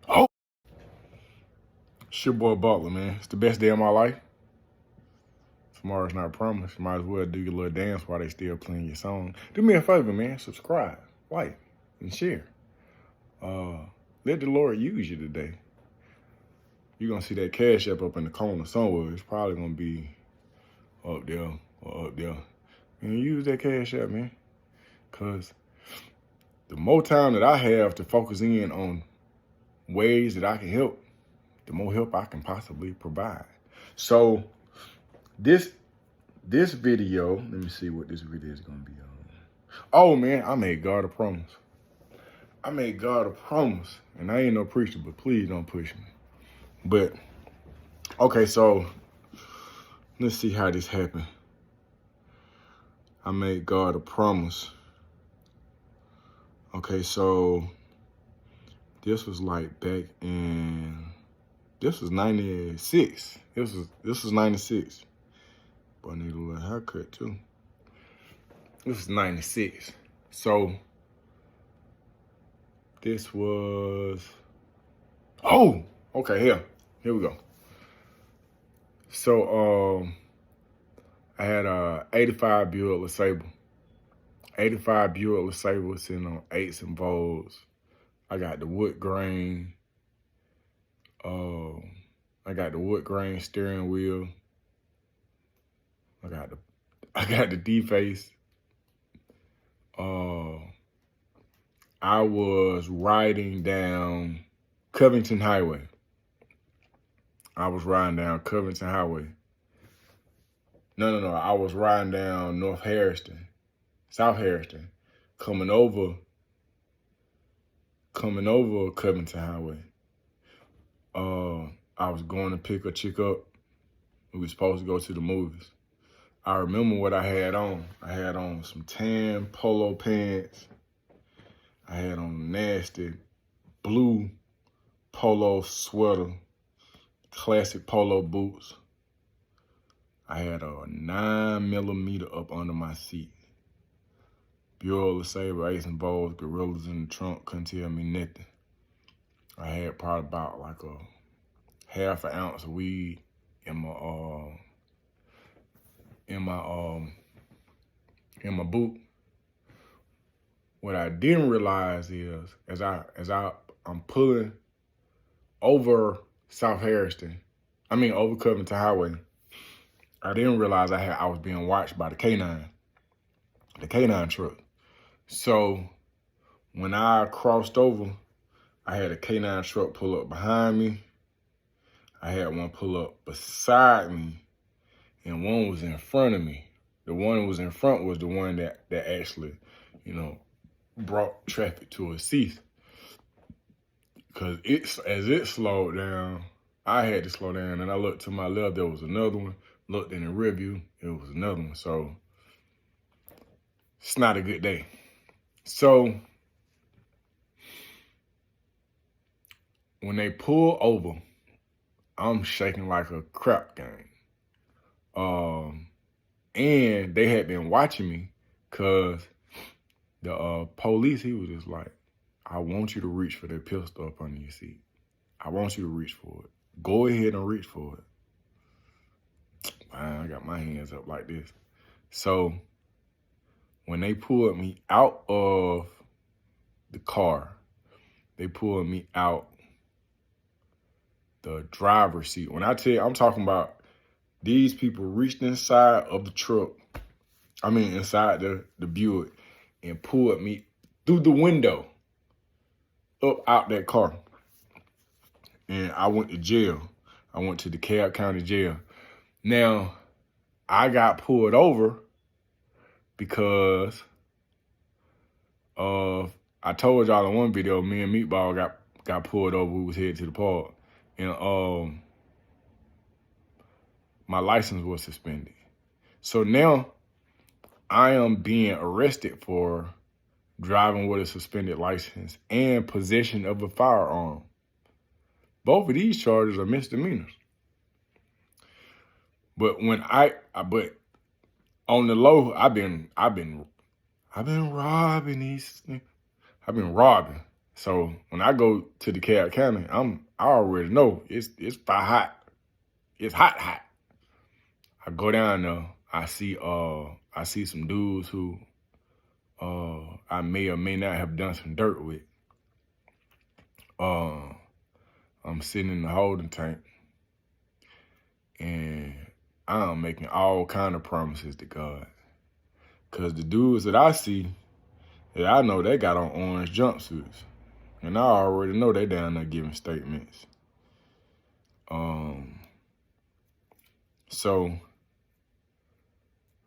Oh, it's your boy Butler, man. It's the best day of my life. Tomorrow's not promised. Might as well do your little dance while they still playing your song. Do me a favor, man. Subscribe, like, and share. Let the Lord use you today. You're gonna see that cash app up in the corner somewhere. It's probably gonna be up there or up there. And use that cash app, man. Cause the more time that I have to focus in on ways that I can help, the more help I can possibly provide. So this video, let me see what this video is gonna be on. Oh man, I made God a promise. I made God a promise, and I ain't no preacher, but please don't push me. But okay, so let's see how this happened. I made God a promise. Okay, so this was like back in, this was 96. This was 96. But I need a little haircut too. This was 96. So this was, oh, okay, here we go. So I had a 85 Buick LeSabre. 85 Buick LeSabre sitting on 8s and Volts. I got the wood grain. I got the wood grain steering wheel. I got the D-face. I was riding down Covington Highway. I was riding down Covington Highway. No. I was riding down North Harrison, South Harrison, coming over Covington Highway. I was going to pick a chick up. We were supposed to go to the movies. I remember what I had on. I had on some tan polo pants. I had on a nasty blue polo sweater, classic polo boots. I had a 9mm up under my seat. Bureau LeSabre, Ace and Bowls, gorillas in the trunk, couldn't tell me nothing. I had probably about like a half an ounce of weed in my boot. What I didn't realize is, as I'm pulling over over Covington Highway, I didn't realize I was being watched by the K9 truck. So when I crossed over, I had a K9 truck pull up behind me. I had one pull up beside me, and one was in front of me. The one that was in front was the one that actually, brought traffic to a cease. Because as it slowed down, I had to slow down, and I looked to my left, there was another one. Looked in the rear view, it was another one. So it's not a good day. So when they pull over, I'm shaking like a crap game. And they had been watching me because the police, he was just like, I want you to reach for that pistol up under your seat. I want you to reach for it. Go ahead and reach for it. I got my hands up like this. So when they pulled me out of the car, they pulled me out the driver's seat. When I tell you, I'm talking about these people reached inside of the truck, inside the Buick, and pulled me through the window up out that car. And I went to jail. I went to the DeKalb County Jail. Now, I got pulled over because I told y'all in one video, me and Meatball got pulled over. We was headed to the park. And my license was suspended. So now I am being arrested for driving with a suspended license and possession of a firearm. Both of these charges are misdemeanors. But but on the low, I've been robbing these things. I've been robbing. So when I go to DeKalb County, I already know it's hot. It's hot, hot. I go down there, I see some dudes who I may or may not have done some dirt with. I'm sitting in the holding tank and I'm making all kind of promises to God. Cause the dudes that I see, that I know they got on orange jumpsuits. And I already know they down there giving statements. So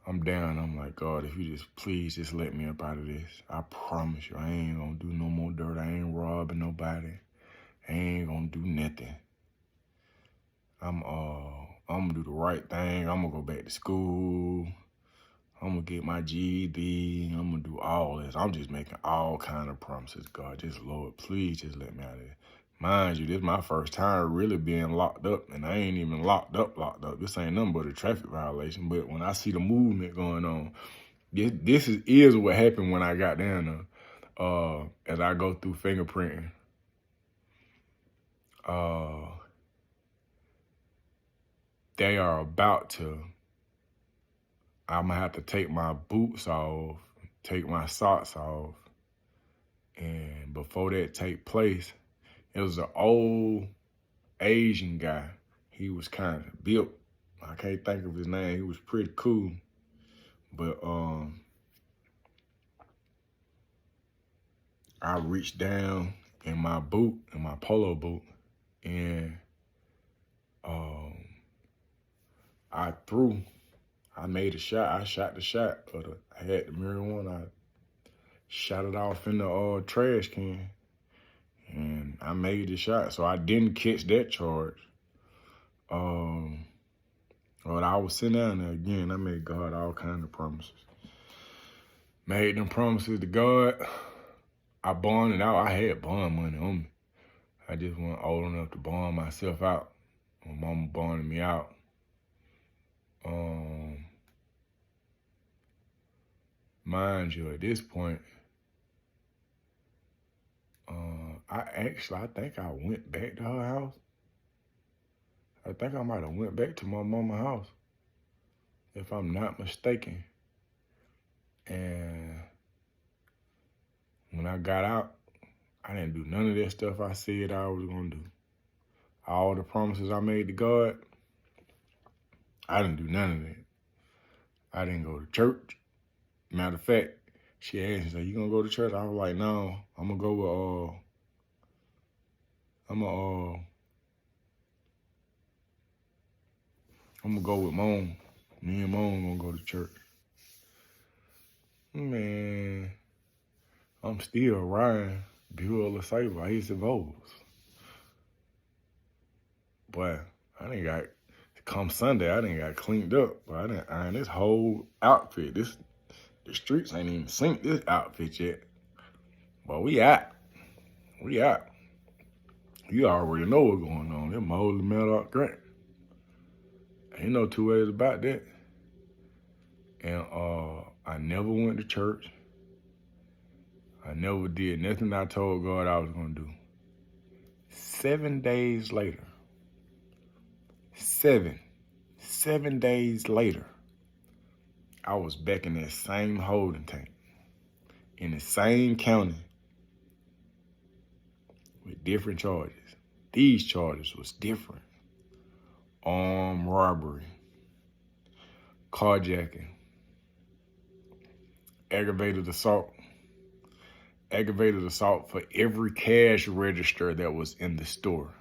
I'm down. I'm like, God, if you please just let me up out of this. I promise you, I ain't gonna do no more dirt. I ain't robbing nobody. I ain't gonna do nothing. I'm gonna do the right thing. I'm gonna go back to school. I'm gonna get my GED. I'm gonna do all this. I'm just making all kind of promises. God, just Lord, please just let me out of this. Mind you, this is my first time really being locked up, and I ain't even locked up. This ain't nothing but a traffic violation. But when I see the movement going on, this is what happened when I got down there. As I go through fingerprinting, they are about to. I'm gonna have to take my boots off, take my socks off, and before that take place, it was an old Asian guy. He was kind of built. I can't think of his name. He was pretty cool. But I reached down in my boot, in my polo boot, and I made a shot. I shot the shot. I had the marijuana. I shot it off in the trash can. And I made the shot. So I didn't catch that charge. But I was sitting down there again. I made God all kinds of promises. Made them promises to God. I bonded out. I had bond money on me. I just wasn't old enough to bond myself out. My mama bonded me out. Mind you, at this point, I think I went back to her house. I think I might have went back to my mama's house, if I'm not mistaken. And when I got out, I didn't do none of that stuff I said I was gonna do. All the promises I made to God, I didn't do none of that. I didn't go to church. Matter of fact, she asked me, so you gonna go to church? I was like, no, I'm gonna go with Mom. Me and Mom gonna go to church. Man, I'm still riding Buell Saber. I used to vote. But come Sunday, I didn't got cleaned up. But I didn't iron this whole outfit. The streets ain't even synced this outfit yet. But we out. We out. You already know what's going on. Them holy metal grant. Ain't no two ways about that. And I never went to church. I never did nothing I told God I was gonna do. 7 days later, 7 days later, I was back in that same holding tank, in the same county, with different charges. These charges was different. Armed robbery, carjacking, aggravated assault for every cash register that was in the store.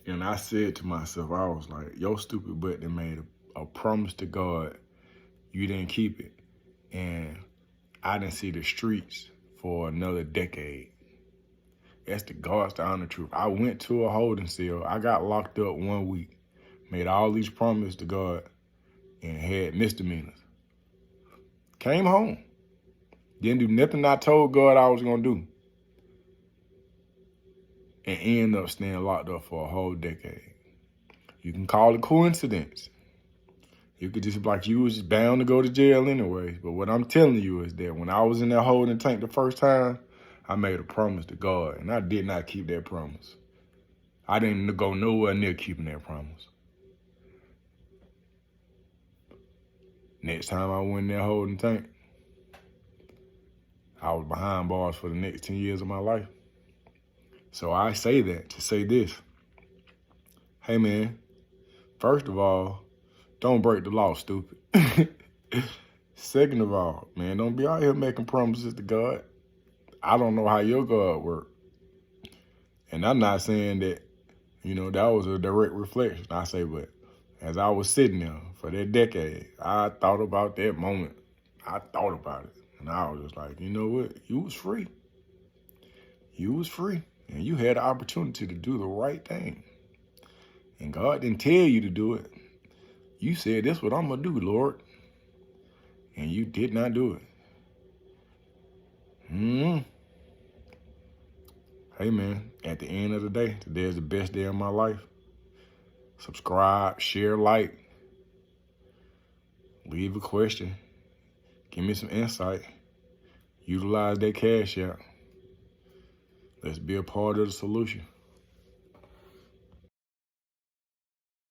And I said to myself, I was like, your stupid butt that made a promise to God, you didn't keep it. And I didn't see the streets for another decade. That's the God's honest truth. I went to a holding cell. I got locked up 1 week, made all these promises to God, and had misdemeanors. Came home. Didn't do nothing I told God I was going to do. And ended up staying locked up for a whole decade. You can call it coincidence. You could just be like, you was bound to go to jail anyway. But what I'm telling you is that when I was in that holding tank the first time, I made a promise to God, and I did not keep that promise. I didn't go nowhere near keeping that promise. Next time I went in that holding tank, I was behind bars for the next 10 years of my life. So I say that to say this. Hey, man, first of all, don't break the law, stupid. Second of all, man, don't be out here making promises to God. I don't know how your God works. And I'm not saying that, that was a direct reflection. I say, but as I was sitting there for that decade, I thought about that moment. I thought about it. And I was just like, you know what? You was free. You was free. And you had the opportunity to do the right thing. And God didn't tell you to do it. You said, this is what I'm going to do, Lord. And you did not do it. Hey, man, at the end of the day, today is the best day of my life. Subscribe, share, like. Leave a question. Give me some insight. Utilize that cash out. Let's be a part of the solution.